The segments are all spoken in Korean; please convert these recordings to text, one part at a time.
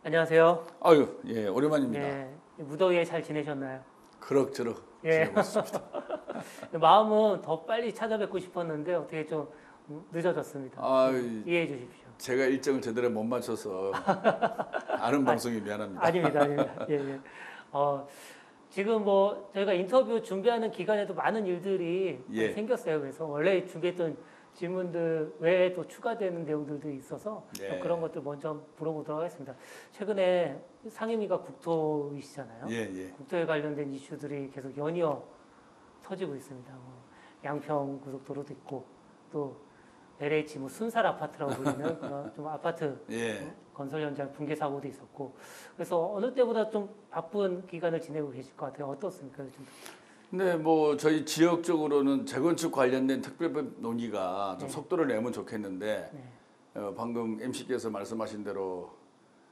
안녕하세요. 아유, 예, 오랜만입니다. 예, 무더위에 잘 지내셨나요? 그럭저럭 예. 지내고 있습니다. 마음은 더 빨리 찾아뵙고 싶었는데 어떻게 좀 늦어졌습니다. 이해해 주십시오. 제가 일정을 제대로 못 맞춰서 아는 방송이 미안합니다. 아닙니다, 아닙니다. 예, 예. 지금 뭐 저희가 인터뷰 준비하는 기간에도 많은 일들이 예. 생겼어요. 그래서 원래 준비했던 질문들 외에 또 추가되는 내용들도 있어서 예. 그런 것들 먼저 물어보도록 하겠습니다. 최근에 상임위가 국토이시잖아요. 예, 예. 국토에 관련된 이슈들이 계속 연이어 터지고 있습니다. 양평 고속도로도 있고 또 LH 순살 아파트라고 불리는 그런 좀 아파트 예. 건설 현장 붕괴 사고도 있었고 그래서 어느 때보다 좀 바쁜 기간을 지내고 계실 것 같아요. 어떻습니까 요즘? 근데 뭐 저희 지역적으로는 재건축 관련된 특별법 논의가 좀 네. 속도를 내면 좋겠는데 네. 방금 MC께서 말씀하신 대로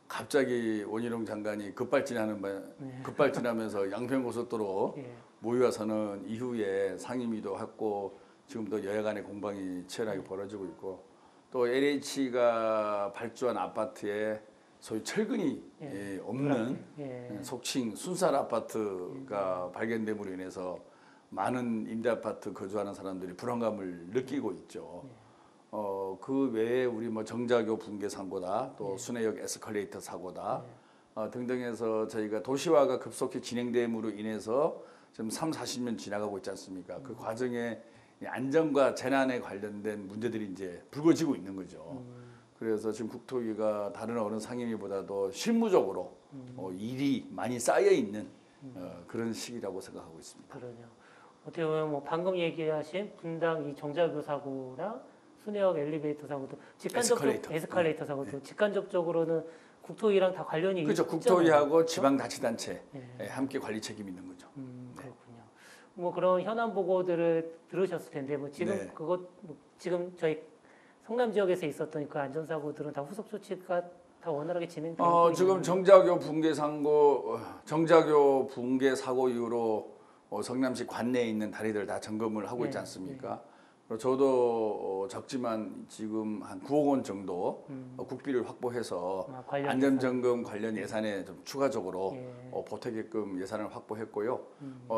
갑자기 원희룡 장관이 급발진하면서 양평고속도로 예. 모의와서는 이후에 상임위도 했고 지금도 여야 간의 공방이 치열하게 벌어지고 있고 또 LH가 발주한 아파트에 소위 철근이 없는 속칭 순살 아파트가 발견됨으로 인해서 많은 임대 아파트 거주하는 사람들이 불안감을 느끼고 있죠. 그 외에 우리 뭐 정자교 붕괴 사고다, 또 순회역 에스컬레이터 사고다 등등해서 저희가 도시화가 급속히 진행됨으로 인해서 지금 40년 지나가고 있지 않습니까? 그 과정에 안전과 재난에 관련된 문제들이 이제 불거지고 있는 거죠. 그래서 지금 국토위가 다른 어느 상임위보다도 실무적으로 일이 많이 쌓여 있는 그런 시기라고 생각하고 있습니다. 그러네요. 어떻게 보면 뭐 방금 얘기하신 분당 이 정자교 사고랑 순회역 엘리베이터 사고도 에스컬레이터 사고도 직간접적으로는 국토위랑 다 관련이 그렇죠. 있잖아요. 국토위하고 지방자치단체 함께 관리 책임이 있는 거죠. 그렇군요. 뭐 그런 현안 보고들을 들으셨을 텐데 뭐 지금 지금 저희 성남 지역에서 있었던 그 안전사고들은 다 후속 조치가 다 원활하게 진행되고 있는 지금 정자교 붕괴 사고 이후로 성남시 관내에 있는 다리들 다 점검을 하고 있지 않습니까? 저도 적지만 지금 한 9억 원 정도 국비를 확보해서 안전점검 관련 예산에 좀 추가적으로 보태게끔 예산을 확보했고요.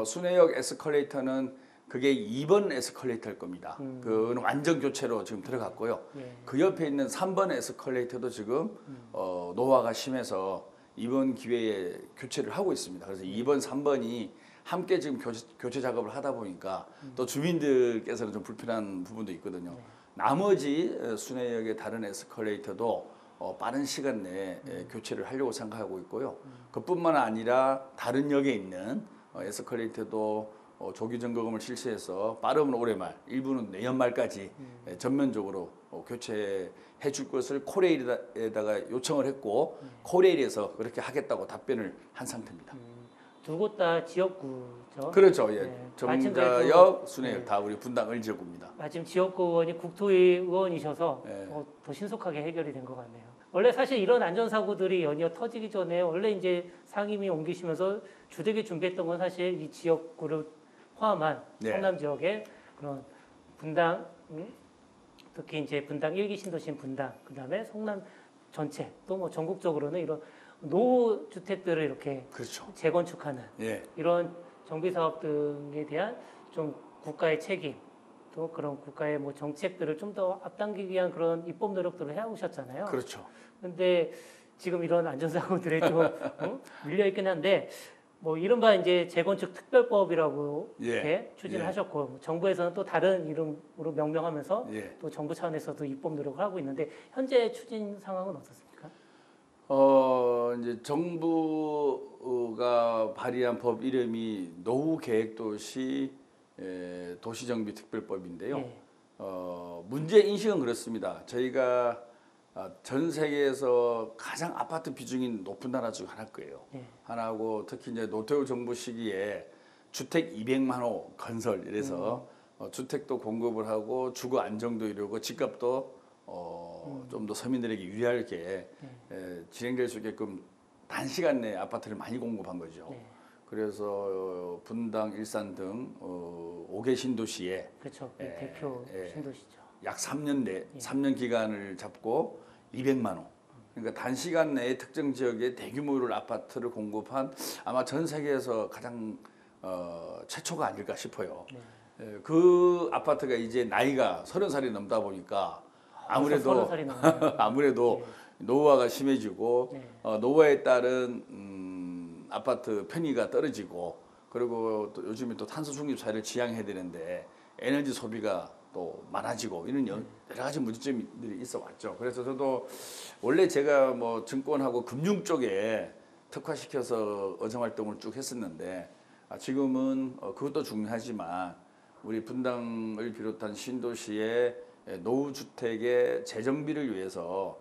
순회역 에스컬레이터는 그게 2번 에스컬레이터일 겁니다. 그건 완전 교체로 지금 들어갔고요. 그 옆에 있는 3번 에스컬레이터도 지금 노화가 심해서 이번 기회에 교체를 하고 있습니다. 그래서 2번, 3번이 함께 지금 교체 작업을 하다 보니까 또 주민들께서는 좀 불편한 부분도 있거든요. 나머지 순회역의 다른 에스컬레이터도 빠른 시간 내에 교체를 하려고 생각하고 있고요. 그뿐만 아니라 다른 역에 있는 에스컬레이터도 조기 점검을 실시해서 빠르면 올해 말, 일부는 내년 말까지 전면적으로 교체해 줄 것을 코레일에다가 요청을 했고 코레일에서 그렇게 하겠다고 답변을 한 상태입니다. 두 곳 다 지역구죠. 그렇죠. 예. 정자역, 순회역 다 우리 분당 을지역구입니다. 마침 지역구 의원이 국토위 의원이셔서 더 신속하게 해결이 된 것 같네요. 원래 사실 이런 안전사고들이 연이어 터지기 전에 원래 이제 상임위 옮기시면서 주되게 준비했던 건 사실 이 지역구를 포함한 성남 지역의 그런 분당, 특히 이제 분당 1기 신도시인 분당, 그다음에 성남 전체 또 뭐 전국적으로는 이런 노후 주택들을 이렇게 재건축하는 이런 정비 사업 등에 대한 좀 국가의 책임 또 그런 국가의 뭐 정책들을 좀 더 앞당기기 위한 그런 입법 노력들을 해오셨잖아요. 그렇죠. 근데 지금 이런 안전사고들에 좀 밀려 있긴 한데 뭐 이른바 이제 재건축 특별법이라고 이렇게 추진을 하셨고 정부에서는 또 다른 이름으로 명명하면서 또 정부 차원에서도 입법 노력을 하고 있는데 현재 추진 상황은 어떻습니까? 이제 정부가 발의한 법 이름이 노후계획도시 도시정비특별법인데요. 문제 인식은 그렇습니다. 저희가 전 세계에서 가장 아파트 비중이 높은 나라 중 하나일 거예요. 하나고 특히 이제 노태우 정부 시기에 주택 200만 호 건설 이래서 주택도 공급을 하고 주거 안정도 이루고 집값도 좀 더 서민들에게 유리하게 진행될 수 있게끔 단시간 내에 아파트를 많이 공급한 거죠. 그래서 분당, 일산 등 5개 신도시에 그렇죠. 대표 신도시죠. 약 3년 기간을 잡고 200만 호. 그러니까 단시간 내에 특정 지역에 대규모를 아파트를 공급한 아마 전 세계에서 가장 최초가 아닐까 싶어요. 네. 그 아파트가 이제 나이가 30살이 넘다 보니까 아무래도 아무래도 네. 노후화가 심해지고 네. 노후화에 따른 아파트 편의가 떨어지고 그리고 또 요즘에 또 탄소 중립 사회를 지향해야 되는데 에너지 소비가 또 많아지고 이런 여러 가지 문제점들이 있어 왔죠. 그래서 저도 원래 제가 뭐 증권하고 금융 쪽에 특화시켜서 의정 활동을 쭉 했었는데 지금은 그것도 중요하지만 우리 분당을 비롯한 신도시의 노후주택의 재정비를 위해서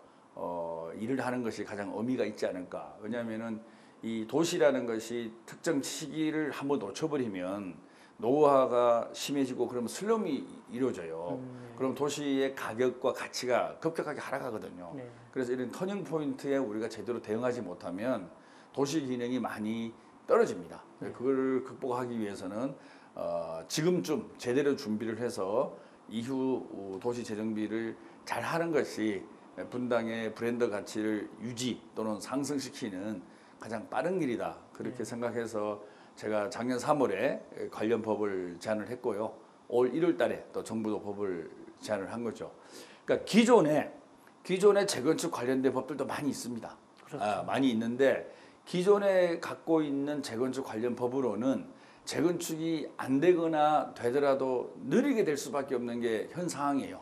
일을 하는 것이 가장 의미가 있지 않을까. 왜냐하면은 이 도시라는 것이 특정 시기를 한번 놓쳐버리면 노후화가 심해지고 그러면 슬럼이 이루어져요. 그럼 도시의 가격과 가치가 급격하게 하락하거든요. 네. 그래서 이런 터닝 포인트에 우리가 제대로 대응하지 못하면 도시 기능이 많이 떨어집니다. 네. 그걸 극복하기 위해서는 지금쯤 제대로 준비를 해서 이후 도시 재정비를 잘 하는 것이 분당의 브랜드 가치를 유지 또는 상승시키는 가장 빠른 길이다. 그렇게 네. 생각해서 제가 작년 3월에 관련 법을 제안을 했고요. 올 1월 달에 또 정부도 법을 제안을 한 거죠. 그러니까 기존에 재건축 관련된 법들도 많이 있습니다. 그렇죠. 많이 있는데 기존에 갖고 있는 재건축 관련 법으로는 재건축이 안 되거나 되더라도 느리게 될 수밖에 없는 게 현 상황이에요.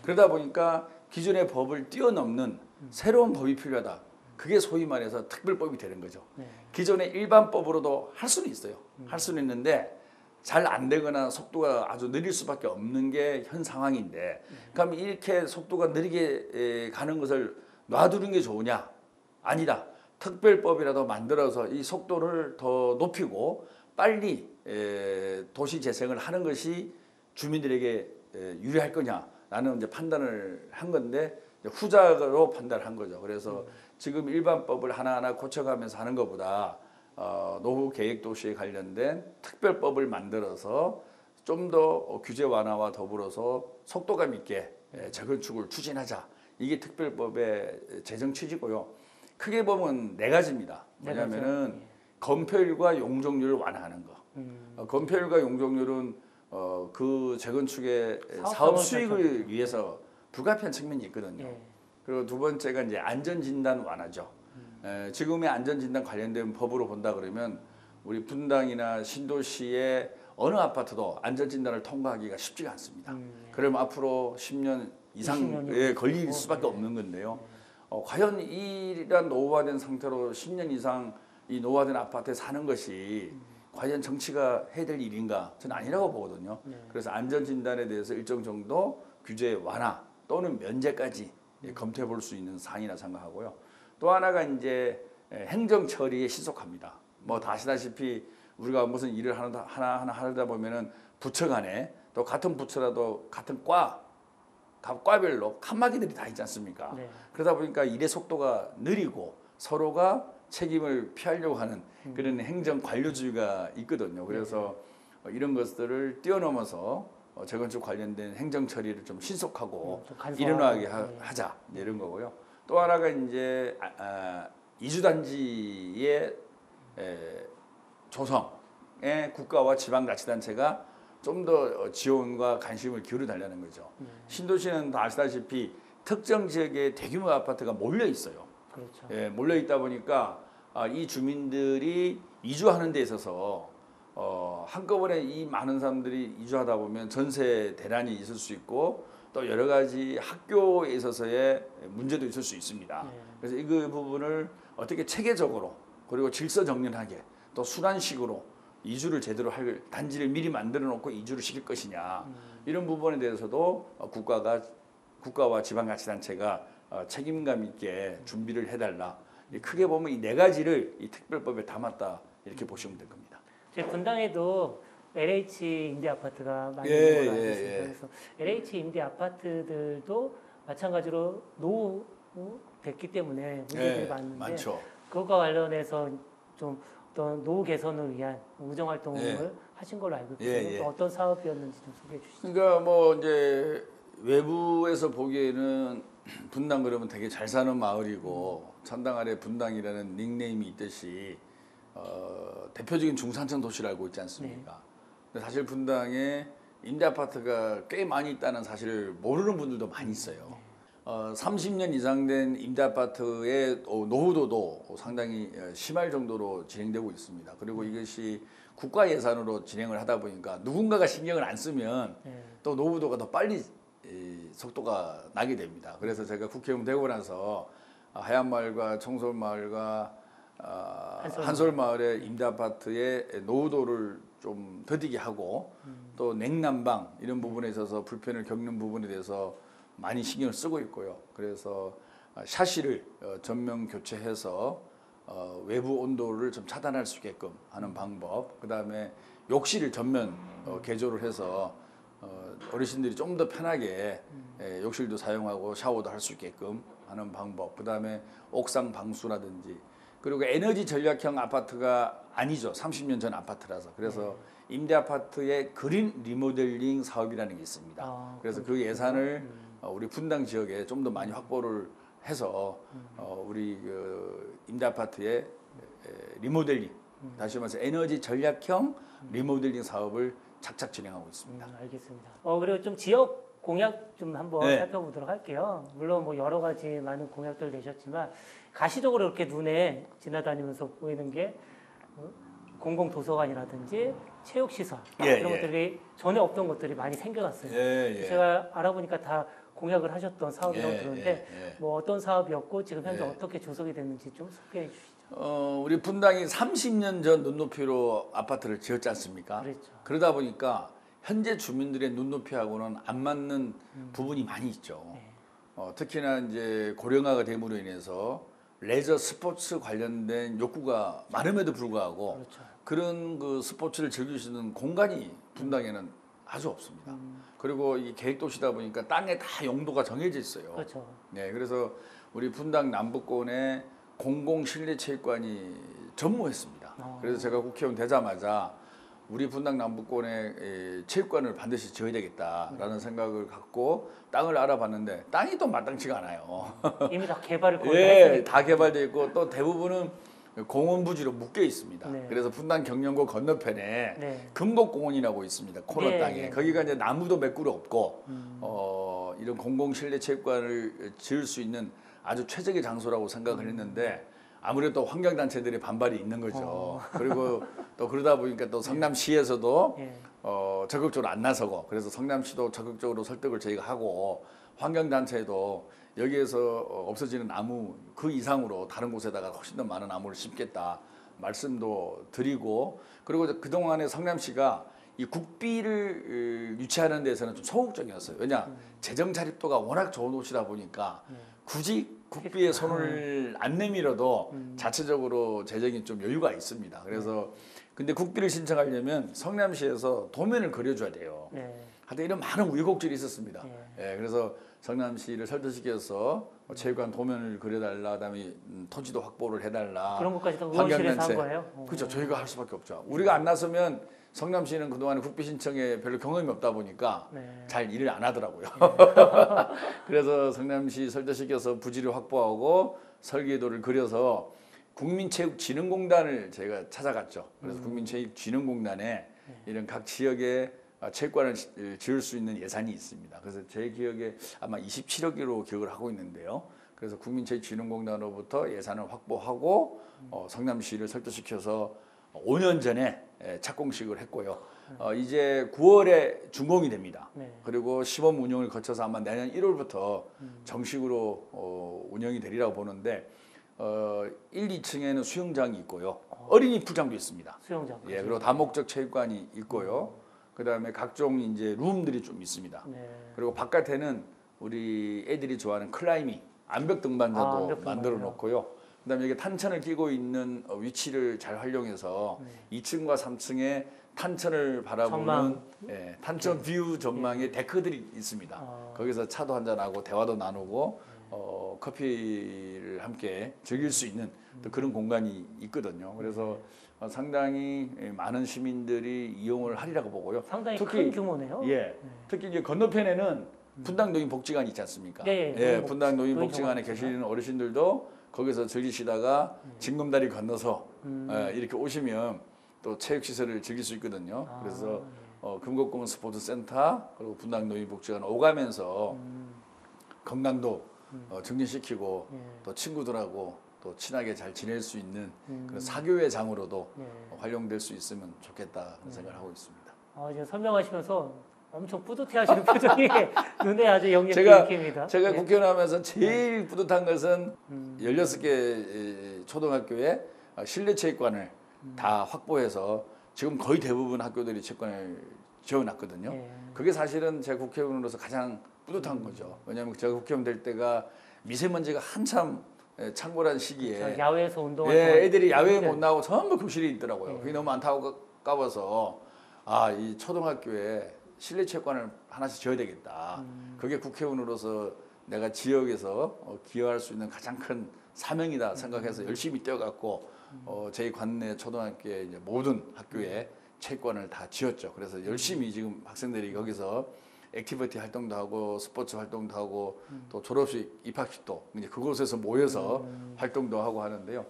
그러다 보니까 기존의 법을 뛰어넘는 새로운 법이 필요하다. 그게 소위 말해서 특별법이 되는 거죠. 네. 기존의 일반법으로도 할 수는 있어요. 할 수는 있는데 잘 안 되거나 속도가 아주 느릴 수밖에 없는 게 현 상황인데 그럼 이렇게 속도가 느리게 가는 것을 놔두는 게 좋으냐? 아니다. 특별법이라도 만들어서 이 속도를 더 높이고 빨리 도시 재생을 하는 것이 주민들에게 유리할 거냐라는 이제 판단을 한 건데 후자로 판단을 한 거죠. 그래서 지금 일반법을 하나하나 고쳐가면서 하는 것보다 노후 계획 도시에 관련된 특별법을 만들어서 좀 더 규제 완화와 더불어서 속도감 있게 재건축을 추진하자. 이게 특별법의 재정 취지고요. 크게 보면 네 가지입니다. 뭐냐면은 건폐율과 용적률을 완화하는 거. 건폐율과 용적률은 그 재건축의 사업 수익을 위해서 불가피한 측면이 있거든요. 그리고 두 번째가 이제 안전진단 완화죠. 지금의 안전진단 관련된 법으로 본다 그러면 우리 분당이나 신도시의 어느 아파트도 안전진단을 통과하기가 쉽지가 않습니다. 그러면 앞으로 10년 이상에 걸릴 수밖에 없는 건데요. 과연 이러한 노후화된 상태로 10년 이상 이 노후화된 아파트에 사는 것이 과연 정치가 해야 될 일인가? 저는 아니라고 보거든요. 그래서 안전진단에 대해서 일정 정도 규제 완화 또는 면제까지 검토해 볼 수 있는 사안이라 생각하고요. 또 하나가 이제 행정 처리에 신속합니다. 뭐 다 아시다시피 우리가 무슨 일을 하나 하다 보면은 부처 간에 또 같은 부처라도 같은 과별로 칸막이들이 다 있지 않습니까? 네. 그러다 보니까 일의 속도가 느리고 서로가 책임을 피하려고 하는 그런 행정 관료주의가 있거든요. 그래서 이런 것들을 뛰어넘어서 재건축 관련된 행정 처리를 좀 신속하고 일어나게 하자 이런 거고요. 또 하나가 이제 이주단지의 조성에 국가와 지방자치단체가 좀 더 지원과 관심을 기울여달라는 거죠. 신도시는 다 아시다시피 특정 지역에 대규모 아파트가 몰려 있어요. 그렇죠. 몰려 있다 보니까 이 주민들이 이주하는 데 있어서 한꺼번에 이 많은 사람들이 이주하다 보면 전세 대란이 있을 수 있고 또 여러 가지 학교에 있어서의 문제도 있을 수 있습니다. 그래서 이 부분을 어떻게 체계적으로 그리고 질서정연하게 또 순환식으로 이주를 제대로 할 단지를 미리 만들어 놓고 이주를 시킬 것이냐 이런 부분에 대해서도 국가와 지방자치단체가 책임감 있게 준비를 해달라. 크게 보면 이 네 가지를 이 특별법에 담았다 이렇게 보시면 될 겁니다. 제 분당에도 LH 임대 아파트가 많이 있는 걸로 알고 있습니다. 그래서 LH 임대 아파트들도 마찬가지로 노후 됐기 때문에 문제들이 많은데 많죠. 그것과 관련해서 좀 어떤 노후 개선을 위한 우정 활동을 하신 걸로 알고 있거든요. 어떤 사업이었는지 좀 소개해 주시죠. 그러니까 뭐 이제 외부에서 보기에는 분당 그러면 되게 잘 사는 마을이고 천당 아래 분당이라는 닉네임이 있듯이 대표적인 중산층 도시를 알고 있지 않습니까? 네. 근데 사실 분당에 임대 아파트가 꽤 많이 있다는 사실을 모르는 분들도 많이 있어요. 30년 이상 된 임대 아파트의 노후도도 상당히 심할 정도로 진행되고 있습니다. 그리고 이것이 국가 예산으로 진행을 하다 보니까 누군가가 신경을 안 쓰면 또 노후도가 더 빨리 속도가 나게 됩니다. 그래서 제가 국회의원 되고 나서 하얀마을과 청솔마을과 한솔마을의 임대 아파트의 노후도를 좀 더디게 하고 또 냉난방 이런 부분에 있어서 불편을 겪는 부분에 대해서 많이 신경을 쓰고 있고요. 그래서 샤시를 전면 교체해서 외부 온도를 좀 차단할 수 있게끔 하는 방법, 그 다음에 욕실을 전면 개조를 해서 어르신들이 좀 더 편하게 욕실도 사용하고 샤워도 할 수 있게끔 하는 방법, 그 다음에 옥상 방수라든지, 그리고 에너지 전략형 아파트가 아니죠. 30년 전 아파트라서. 그래서 임대 아파트의 그린 리모델링 사업이라는 게 있습니다. 그래서 그 예산을 우리 분당 지역에 좀 더 많이 확보를 해서 우리 그 임대 아파트의 리모델링, 다시 말해서 에너지 전략형 리모델링 사업을 착착 진행하고 있습니다. 알겠습니다. 그리고 좀 지역 공약 좀 한번 살펴보도록 할게요. 물론 뭐 여러 가지 많은 공약들 내셨지만 가시적으로 이렇게 눈에 지나다니면서 보이는 게 공공도서관이라든지 체육시설 이런 것들이 전에 없던 것들이 많이 생겨났어요. 제가 알아보니까 다 공약을 하셨던 사업이라고 들었는데 뭐 어떤 사업이었고 지금 현재 어떻게 조성이 됐는지 좀 소개해 주시죠. 우리 분당이 30년 전 눈높이로 아파트를 지었지 않습니까? 그렇죠. 그러다 보니까 현재 주민들의 눈높이하고는 안 맞는 부분이 많이 있죠. 특히나 이제 고령화가 됨으로 인해서 레저 스포츠 관련된 욕구가 많음에도 불구하고 그렇죠. 그런 그 스포츠를 즐길 수 있는 공간이 분당에는 아주 없습니다. 그리고 이 계획도시다 보니까 땅에 다 용도가 정해져 있어요. 그렇죠. 네, 그래서 우리 분당 남북권에 공공 실내 체육관이 전무했습니다. 그래서 제가 국회의원 되자마자 우리 분당 남북권에 체육관을 반드시 지어야 되겠다라는 생각을 갖고 땅을 알아봤는데 땅이 또 마땅치가 않아요. 이미 다 개발을 거의 했으니까. 다 개발되어 있고 또 대부분은 공원 부지로 묶여 있습니다. 그래서 분당 경령고 건너편에 금곡공원이라고 있습니다. 코너 땅에. 거기가 이제 나무도 몇 그루 없고 이런 공공 실내 체육관을 지을 수 있는 아주 최적의 장소라고 생각을 했는데 아무래도 환경단체들의 반발이 있는 거죠. 그리고 또 그러다 보니까 또 성남시에서도 적극적으로 안 나서고, 그래서 성남시도 적극적으로 설득을 저희가 하고 환경단체도 여기에서 없어지는 나무 그 이상으로 다른 곳에다가 훨씬 더 많은 나무를 심겠다 말씀도 드리고, 그리고 그동안에 성남시가 이 국비를 유치하는 데서는 좀 소극적이었어요. 왜냐 재정 자립도가 워낙 좋은 곳이다 보니까 굳이 국비에 손을 안 내밀어도 자체적으로 재정이 좀 여유가 있습니다. 그래서 근데 국비를 신청하려면 성남시에서 도면을 그려줘야 돼요. 하여튼 이런 많은 우여곡절이 있었습니다. 그래서 성남시를 설득시켜서 체육관 도면을 그려달라, 그다음에 토지도 확보를 해달라. 그런 것까지 다 의원실에서 한 거예요? 그렇죠. 저희가 할 수밖에 없죠. 우리가 안 나서면 성남시는 그동안에 국비 신청에 별로 경험이 없다 보니까 잘 일을 안 하더라고요. 그래서 성남시 설득시켜서 부지를 확보하고 설계도를 그려서 국민체육진흥공단을 저희가 찾아갔죠. 그래서 국민체육진흥공단에 이런 각 지역에 체육관을 지을 수 있는 예산이 있습니다. 그래서 제 기억에 아마 27억으로 기억을 하고 있는데요. 그래서 국민체육진흥공단으로부터 예산을 확보하고 성남시를 설득시켜서 5년 전에 착공식을 했고요. 이제 9월에 준공이 됩니다. 그리고 시범 운영을 거쳐서 아마 내년 1월부터 정식으로 운영이 되리라고 보는데 1, 2층에는 수영장이 있고요. 어린이 풀장도 있습니다. 수영장. 그리고 다목적 체육관이 있고요. 그다음에 각종 이제 룸들이 좀 있습니다. 그리고 바깥에는 우리 애들이 좋아하는 클라이밍 암벽 등반장도 만들어 놓고요. 그다음에 이게 탄천을 끼고 있는 위치를 잘 활용해서 2층과 3층에 탄천을 바라보는 탄천 뷰 전망의 데크들이 있습니다. 거기서 차도 한잔하고 대화도 나누고 커피를 함께 즐길 수 있는 또 그런 공간이 있거든요. 그래서 상당히 많은 시민들이 이용을 하리라고 보고요. 상당히 큰 규모네요. 특히 이제 건너편에는 분당 노인복지관 있지 않습니까? 네, 예, 분당 노인복지관에 계시는 어르신들도 거기서 즐기시다가 징검다리 건너서 이렇게 오시면 또 체육시설을 즐길 수 있거든요. 그래서 금곡공원 스포츠센터 그리고 분당 노인복지관 오가면서 건강도 증진시키고 또 친구들하고 또 친하게 잘 지낼 수 있는 그런 사교의 장으로도 활용될 수 있으면 좋겠다 그런 생각을 하고 있습니다. 지금 설명하시면서 엄청 뿌듯해하시는 표정이 눈에 아주 역력히 읽힙니다. 제가 국회의원 하면서 제일 뿌듯한 것은 16개 초등학교에 실내 체육관을 다 확보해서 지금 거의 대부분 학교들이 체육관을 지어놨거든요. 그게 사실은 제가 국회의원으로서 가장 뿌듯한 거죠. 왜냐하면 제가 국회의원 될 때가 미세먼지가 한참 창궐한 시기에 야외에서 운동할 애들이 야외에 못 나오고 전부 교실에 있더라고요. 그게 너무 안타까워서 이 초등학교에 실내 체육관을 하나씩 지어야 되겠다. 그게 국회의원으로서 내가 지역에서 기여할 수 있는 가장 큰 사명이다 생각해서 열심히 뛰어갔고 저희 관내 초등학교에 이제 모든 학교에 체육관을 다 지었죠. 그래서 열심히 지금 학생들이 거기서 액티비티 활동도 하고 스포츠 활동도 하고 또 졸업식 입학식도 이제 그곳에서 모여서 활동도 하고 하는데요.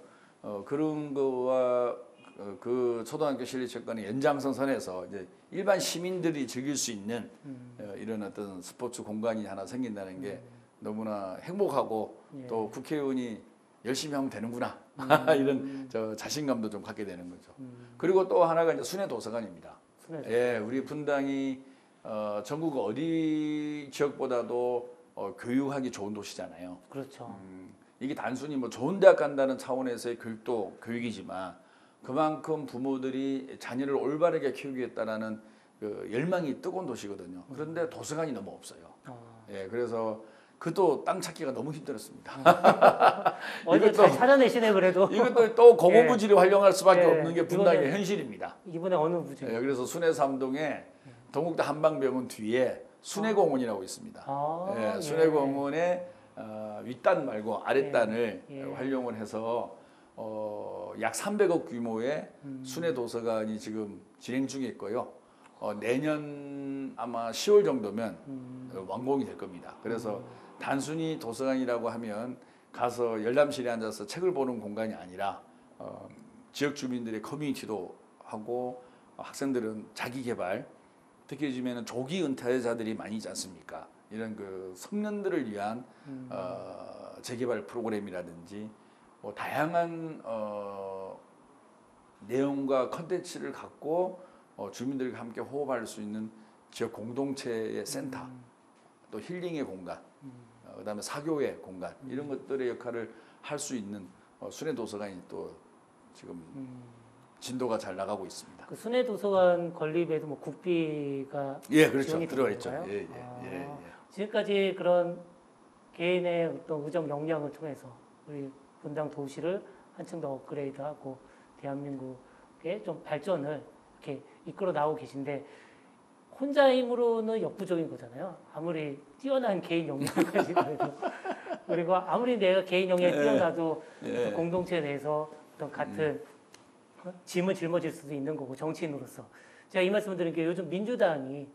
그런 거와 그 초등학교 실내체육관의 연장선상에서 이제 일반 시민들이 즐길 수 있는 이런 어떤 스포츠 공간이 하나 생긴다는 게 너무나 행복하고 또 국회의원이 열심히 하면 되는구나 이런 자신감도 좀 갖게 되는 거죠. 그리고 또 하나가 이제 순회 도서관입니다. 예, 우리 분당이 전국 어디 지역보다도 교육하기 좋은 도시잖아요. 그렇죠. 이게 단순히 뭐 좋은 대학 간다는 차원에서의 교육도 교육이지만 그만큼 부모들이 자녀를 올바르게 키우겠다라는 그 열망이 뜨거운 도시거든요. 그런데 도서관이 너무 없어요. 예, 그래서 그도 땅 찾기가 너무 힘들었습니다. 이것도 잘 찾아내시네 그래도. 이것도 또 공업부지를 활용할 수밖에 없는 게 분당의 현실입니다. 이번에 어느 부지? 예, 그래서 순회 3동에 동국대 한방병원 뒤에 순회공원이라고 있습니다. 예, 순회공원의 윗단 말고 아랫단을 활용을 해서 약 300억 규모의 순회 도서관이 지금 진행 중에 있고요. 내년 아마 10월 정도면 완공이 될 겁니다. 그래서 단순히 도서관이라고 하면 가서 열람실에 앉아서 책을 보는 공간이 아니라 지역 주민들의 커뮤니티도 하고 학생들은 자기 개발, 특히 요즘에는 조기 은퇴자들이 많이 있지 않습니까? 이런 그 청년들을 위한 재개발 프로그램이라든지 뭐 다양한 내용과 컨텐츠를 갖고 주민들과 함께 호흡할 수 있는 지역 공동체의 센터, 또 힐링의 공간, 그다음에 사교의 공간 이런 것들의 역할을 할 수 있는 순회 도서관이 또 지금 진도가 잘 나가고 있습니다. 그 순회 도서관 건립에도 뭐 국비가 그렇죠. 들어가 있죠. 지금까지 그런 개인의 어떤 의정 역량을 통해서 우리 분당 도시를 한층 더 업그레이드하고 대한민국의 좀 발전을 이렇게 이끌어 나오고 계신데 혼자 힘으로는 역부족인 거잖아요. 아무리 뛰어난 개인 역량을 가지고 그리고 아무리 내가 개인 역량이 뛰어나도 공동체 내에서 어떤 같은 짐을 짊어질 수도 있는 거고 정치인으로서 제가 이 말씀을 드린 게 요즘 민주당이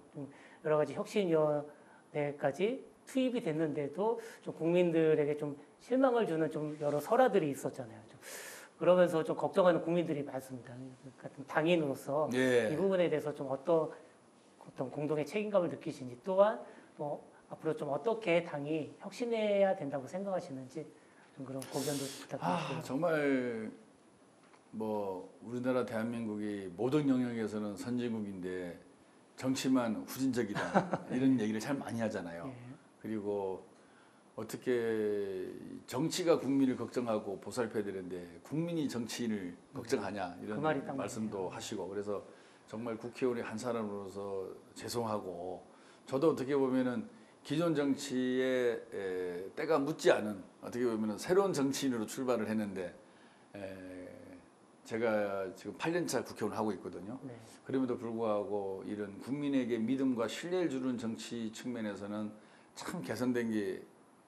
여러 가지 혁신위원회까지 투입이 됐는데도 좀 국민들에게 좀 실망을 주는 좀 여러 설화들이 있었잖아요. 그러면서 좀 걱정하는 국민들이 많습니다. 같은 당인으로서 이 부분에 대해서 좀 어떤 공동의 책임감을 느끼시는지 또한 뭐 앞으로 좀 어떻게 당이 혁신해야 된다고 생각하시는지 좀 그런 고견도 부탁드립니다. 정말 뭐 우리나라 대한민국이 모든 영역에서는 선진국인데 정치만 후진적이다 이런 얘기를 참 많이 하잖아요. 그리고 어떻게 정치가 국민을 걱정하고 보살펴야 되는데 국민이 정치인을 걱정하냐 이런 그 말씀도 하시고 그래서 정말 국회의원의 한 사람으로서 죄송하고 저도 어떻게 보면은 기존 정치에 때가 묻지 않은 어떻게 보면은 새로운 정치인으로 출발을 했는데 제가 지금 8년차 국회의원을 하고 있거든요. 그럼에도 불구하고 이런 국민에게 믿음과 신뢰를 주는 정치 측면에서는 참 개선된 게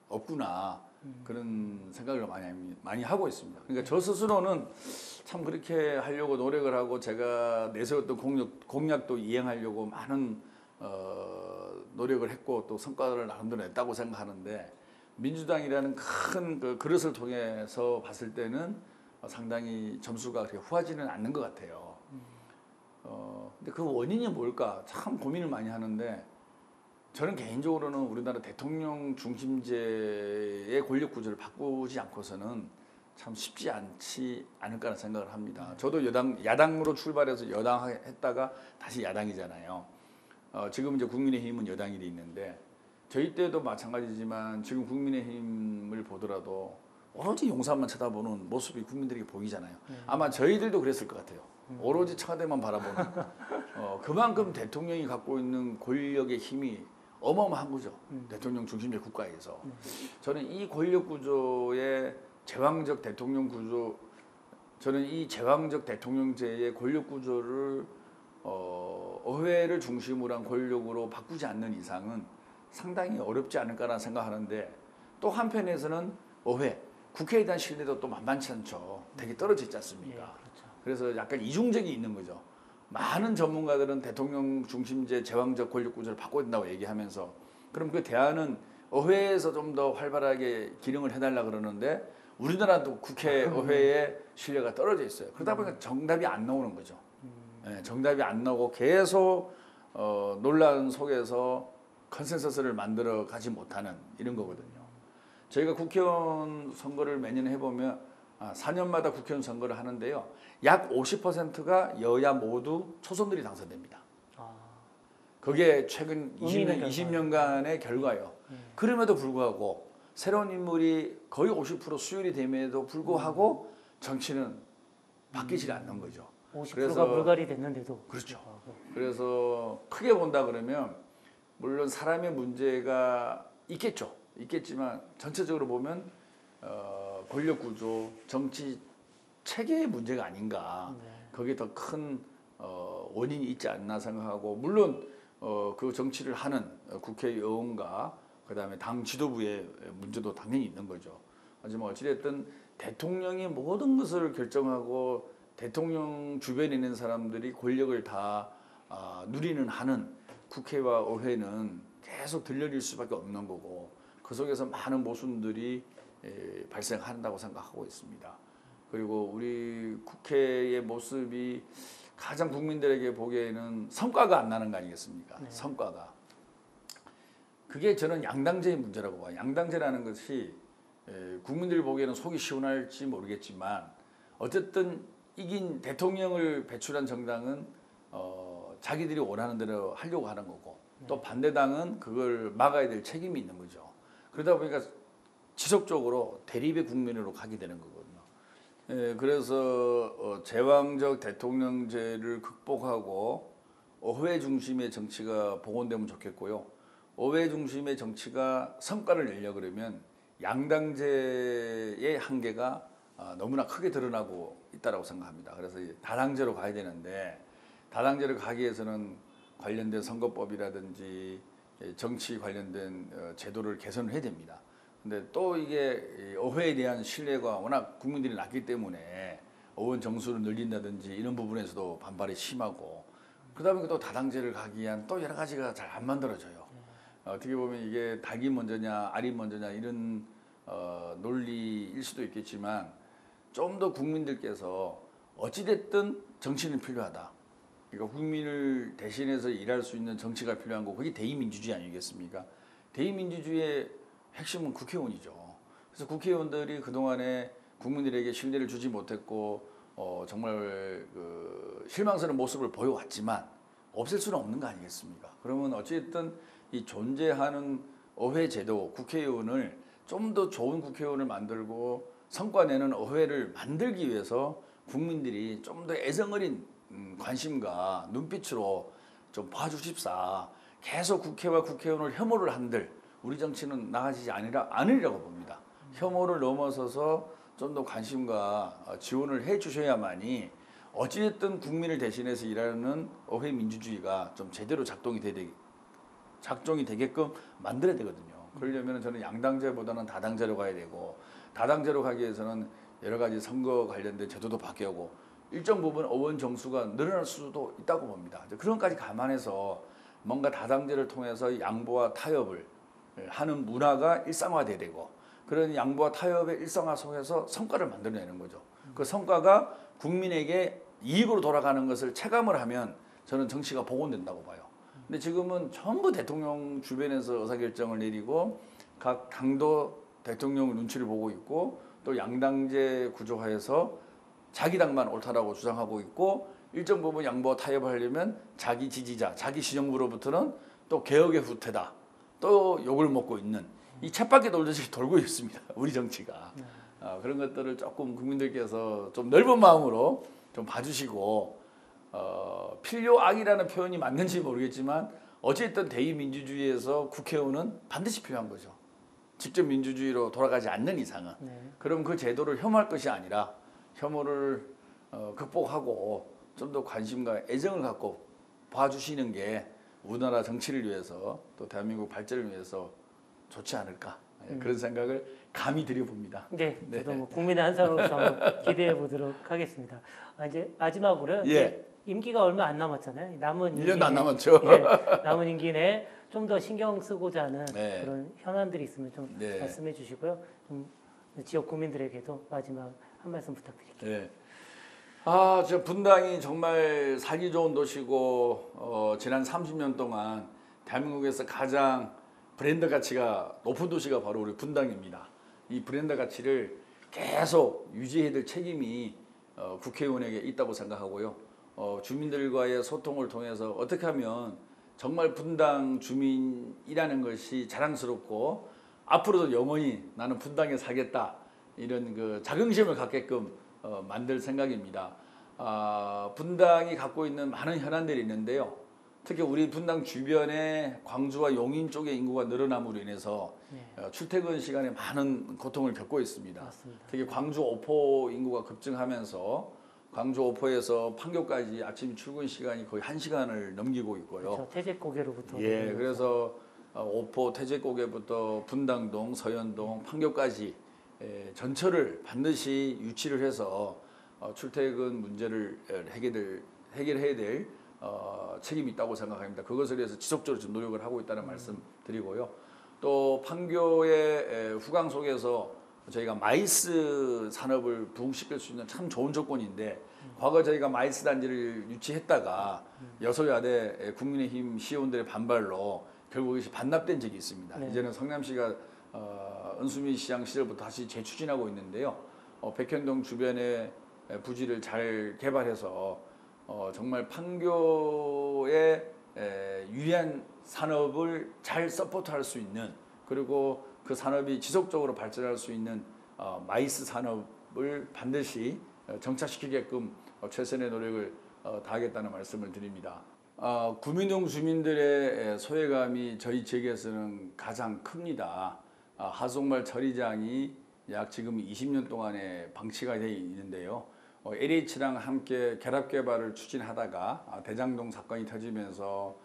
없구나 그런 생각을 많이 하고 있습니다. 그러니까 저 스스로는 참 그렇게 하려고 노력을 하고 제가 내세웠던 공약도 이행하려고 많은 노력을 했고 또 성과를 나름대로 냈다고 생각하는데 민주당이라는 큰 그 그릇을 통해서 봤을 때는 상당히 점수가 그렇게 후하지는 않는 것 같아요. 근데 그 원인이 뭘까 참 고민을 많이 하는데 저는 개인적으로는 우리나라 대통령 중심제의 권력 구조를 바꾸지 않고서는 참 쉽지 않지 않을까라는 생각을 합니다. 저도 야당으로 출발해서 여당 했다가 다시 야당이잖아요. 지금 이제 국민의힘은 여당이 돼 있는데 저희 때도 마찬가지지만 지금 국민의힘을 보더라도 오로지 용산만 쳐다보는 모습이 국민들에게 보이잖아요. 아마 저희들도 그랬을 것 같아요. 오로지 청와대만 바라보는. 그만큼 대통령이 갖고 있는 권력의 힘이 어마어마한 거죠. 대통령 중심제 국가에서. 저는 이 권력 구조의 제왕적 대통령 구조, 저는 이 제왕적 대통령제의 권력 구조를 의회를 중심으로 한 권력으로 바꾸지 않는 이상은 상당히 어렵지 않을까라는 생각하는데 또 한편에서는 의회, 국회에 대한 신뢰도 또 만만치 않죠. 되게 떨어져 있지 않습니까? 예, 그렇죠. 그래서 약간 이중적이 있는 거죠. 많은 전문가들은 대통령 중심제 제왕적 권력 구조를 바꿔야 된다고 얘기하면서 그럼 그 대안은 의회에서 좀 더 활발하게 기능을 해달라 그러는데 우리나라도 국회, 의회의 신뢰가 떨어져 있어요. 그러다 보니까 정답이 안 나오는 거죠. 네, 정답이 안 나오고 계속 논란 속에서 컨센서스를 만들어 가지 못하는 이런 거거든요. 저희가 국회의원 선거를 매년 해보면 4년마다 국회의원 선거를 하는데요. 약 50%가 여야 모두 초선들이 당선됩니다. 그게 최근 20년간의 결과예요. 그럼에도 불구하고 새로운 인물이 거의 50% 수율이 됨에도 불구하고 정치는 바뀌지 않는 거죠. 50%가 불가리 됐는데도. 그렇죠. 그래서 크게 본다 그러면 물론 사람의 문제가 있겠지만 전체적으로 보면 권력 구조, 정치 체계의 문제가 아닌가. 거기에 더 큰 원인이 있지 않나 생각하고 물론 그 정치를 하는 국회의원과 그다음에 당 지도부의 문제도 당연히 있는 거죠. 하지만 어찌됐든 대통령이 모든 것을 결정하고 대통령 주변에 있는 사람들이 권력을 다 누리는 하는 국회와 의회는 계속 들려질 수밖에 없는 거고 그 속에서 많은 모순들이 발생한다고 생각하고 있습니다. 그리고 우리 국회의 모습이 가장 국민들에게 보기에는 성과가 안 나는 거 아니겠습니까? 네. 성과가. 그게 저는 양당제의 문제라고 봐요. 양당제라는 것이 국민들 보기에는 속이 시원할지 모르겠지만 어쨌든 이긴 대통령을 배출한 정당은 자기들이 원하는 대로 하려고 하는 거고 또 반대당은 그걸 막아야 될 책임이 있는 거죠. 그러다 보니까 지속적으로 대립의 국면으로 가게 되는 거거든요. 그래서 제왕적 대통령제를 극복하고 의회 중심의 정치가 복원되면 좋겠고요. 의회 중심의 정치가 성과를 내려 그러면 양당제의 한계가 너무나 크게 드러나고 있다고 생각합니다. 그래서 다당제로 가야 되는데 다당제로 가기 위해서는 관련된 선거법이라든지 정치 관련된 제도를 개선을 해야 됩니다. 근데 또 이게 의회에 대한 신뢰가 워낙 국민들이 낮기 때문에 의원 정수를 늘린다든지 이런 부분에서도 반발이 심하고 그러다 보니까 또 다당제를 가기 위한 또 여러 가지가 잘 안 만들어져요. 어떻게 보면 이게 닭이 먼저냐 알이 먼저냐 이런 논리일 수도 있겠지만 좀 더 국민들께서 어찌됐든 정치는 필요하다. 그러니까 국민을 대신해서 일할 수 있는 정치가 필요한 거 그게 대의민주주의 아니겠습니까? 대의민주주의의 핵심은 국회의원이죠. 그래서 국회의원들이 그동안에 국민들에게 신뢰를 주지 못했고 정말 그 실망스러운 모습을 보여왔지만 없앨 수는 없는 거 아니겠습니까? 그러면 어쨌든 이 존재하는 의회 제도, 국회의원을 좀 더 좋은 국회의원을 만들고 성과 내는 의회를 만들기 위해서 국민들이 좀 더 애정어린 관심과 눈빛으로 좀 봐주십사. 계속 국회와 국회의원을 혐오를 한들 우리 정치는 나아지지 않으리라고 봅니다. 혐오를 넘어서서 좀 더 관심과 지원을 해 주셔야만이 어찌됐든 국민을 대신해서 일하는 의회 민주주의가 좀 제대로 작동이 되게끔 만들어야 되거든요. 그러려면 저는 양당제보다는 다당제로 가야 되고 다당제로 가기 위해서는 여러 가지 선거 관련된 제도도 바뀌고 일정 부분 의원 정수가 늘어날 수도 있다고 봅니다. 그런 것까지 감안해서 뭔가 다당제를 통해서 양보와 타협을 하는 문화가 일상화돼야 되고 그런 양보와 타협의 일상화 속에서 성과를 만들어내는 거죠. 그 성과가 국민에게 이익으로 돌아가는 것을 체감을 하면 저는 정치가 복원된다고 봐요. 근데 지금은 전부 대통령 주변에서 의사결정을 내리고 각 당도 대통령 눈치를 보고 있고 또 양당제 구조화에서 자기 당만 옳다라고 주장하고 있고 일정 부분 양보와 타협을 하려면 자기 지지자, 자기 시정부로부터는 또 개혁의 후퇴다. 또 욕을 먹고 있는 이 쳇바퀴 돌듯이 돌고 있습니다. 우리 정치가. 그런 것들을 조금 국민들께서 좀 넓은 마음으로 좀 봐주시고 필요악이라는 표현이 맞는지 모르겠지만 어쨌든 대의민주주의에서 국회의원은 반드시 필요한 거죠. 직접 민주주의로 돌아가지 않는 이상은. 그럼 그 제도를 혐오할 것이 아니라 혐오를 극복하고 좀 더 관심과 애정을 갖고 봐주시는 게 우리나라 정치를 위해서 또 대한민국 발전을 위해서 좋지 않을까 그런 생각을 감히 드려봅니다. 네, 저도 뭐 국민의 한 사람으로서 한번 기대해 보도록 하겠습니다. 이제 마지막으로 이제 임기가 얼마 안 남았잖아요. 남은 1년도 안 남았죠. 남은 임기 내에 좀 더 신경 쓰고자 하는 그런 현안들이 있으면 좀 말씀해 주시고요. 좀 지역 국민들에게도 마지막 한 말씀 부탁드릴게요. 저 분당이 정말 살기 좋은 도시고 지난 30년 동안 대한민국에서 가장 브랜드 가치가 높은 도시가 바로 우리 분당입니다. 이 브랜드 가치를 계속 유지해야 될 책임이 국회의원에게 있다고 생각하고요. 주민들과의 소통을 통해서 어떻게 하면 정말 분당 주민이라는 것이 자랑스럽고 앞으로도 영원히 나는 분당에 살겠다 이런 그 자긍심을 갖게끔 만들 생각입니다. 분당이 갖고 있는 많은 현안들이 있는데요. 특히 우리 분당 주변에 광주와 용인 쪽의 인구가 늘어남으로 인해서 출퇴근 시간에 많은 고통을 겪고 있습니다. 맞습니다. 특히 광주 오포 인구가 급증하면서 광주 오포에서 판교까지 아침 출근 시간이 거의 1시간을 넘기고 있고요. 그렇죠. 태제고개로부터. 그래서 오포 태제고개부터 분당동, 서현동, 판교까지 전철을 반드시 유치를 해서 출퇴근 문제를 해결해야 될 책임이 있다고 생각합니다. 그것을 위해서 지속적으로 좀 노력을 하고 있다는 말씀 드리고요. 또 판교의 후광 속에서 저희가 마이스 산업을 부흥시킬 수 있는 참 좋은 조건인데 과거 저희가 마이스 단지를 유치했다가 여소야대 국민의힘 시의원들의 반발로 결국 이것이 반납된 적이 있습니다. 이제는 성남시가 은수미 시장 시절부터 다시 재추진하고 있는데요. 백현동 주변의 부지를 잘 개발해서 정말 판교의 유리한 산업을 잘 서포트할 수 있는 그리고 그 산업이 지속적으로 발전할 수 있는 마이스 산업을 반드시 정착시키게끔 최선의 노력을 다하겠다는 말씀을 드립니다. 구민동 주민들의 소외감이 저희 지역에서는 가장 큽니다. 하송말 처리장이 약 지금 20년 동안에 방치가 되어 있는데요. LH랑 함께 결합 개발을 추진하다가 대장동 사건이 터지면서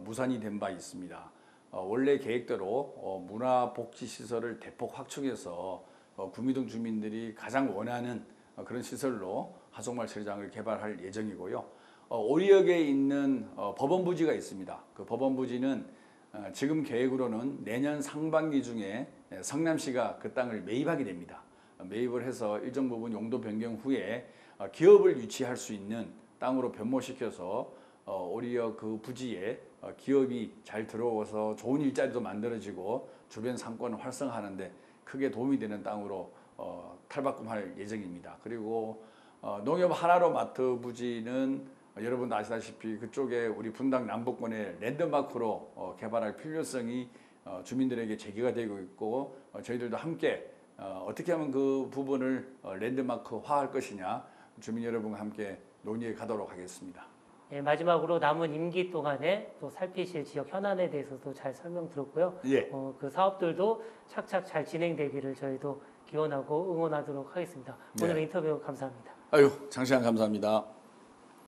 무산이 된 바 있습니다. 원래 계획대로 문화복지시설을 대폭 확충해서 구미동 주민들이 가장 원하는 그런 시설로 하송말 처리장을 개발할 예정이고요. 오리역에 있는 법원부지가 있습니다. 그 법원부지는 지금 계획으로는 내년 상반기 중에 성남시가 그 땅을 매입하게 됩니다. 매입을 해서 일정 부분 용도 변경 후에 기업을 유치할 수 있는 땅으로 변모시켜서 오리역 그 부지에 기업이 잘 들어와서 좋은 일자리도 만들어지고 주변 상권을 활성화하는데 크게 도움이 되는 땅으로 탈바꿈할 예정입니다. 그리고 농협 하나로 마트 부지는 여러분도 아시다시피 그쪽에 우리 분당 남북권의 랜드마크로 개발할 필요성이 주민들에게 제기가 되고 있고 저희들도 함께 어떻게 하면 그 부분을 랜드마크화할 것이냐 주민 여러분과 함께 논의해 가도록 하겠습니다. 마지막으로 남은 임기 동안에 또 살피실 지역 현안에 대해서도 잘 설명 들었고요. 그 사업들도 착착 잘 진행되기를 저희도 기원하고 응원하도록 하겠습니다. 오늘 인터뷰 감사합니다. 장시간 감사합니다.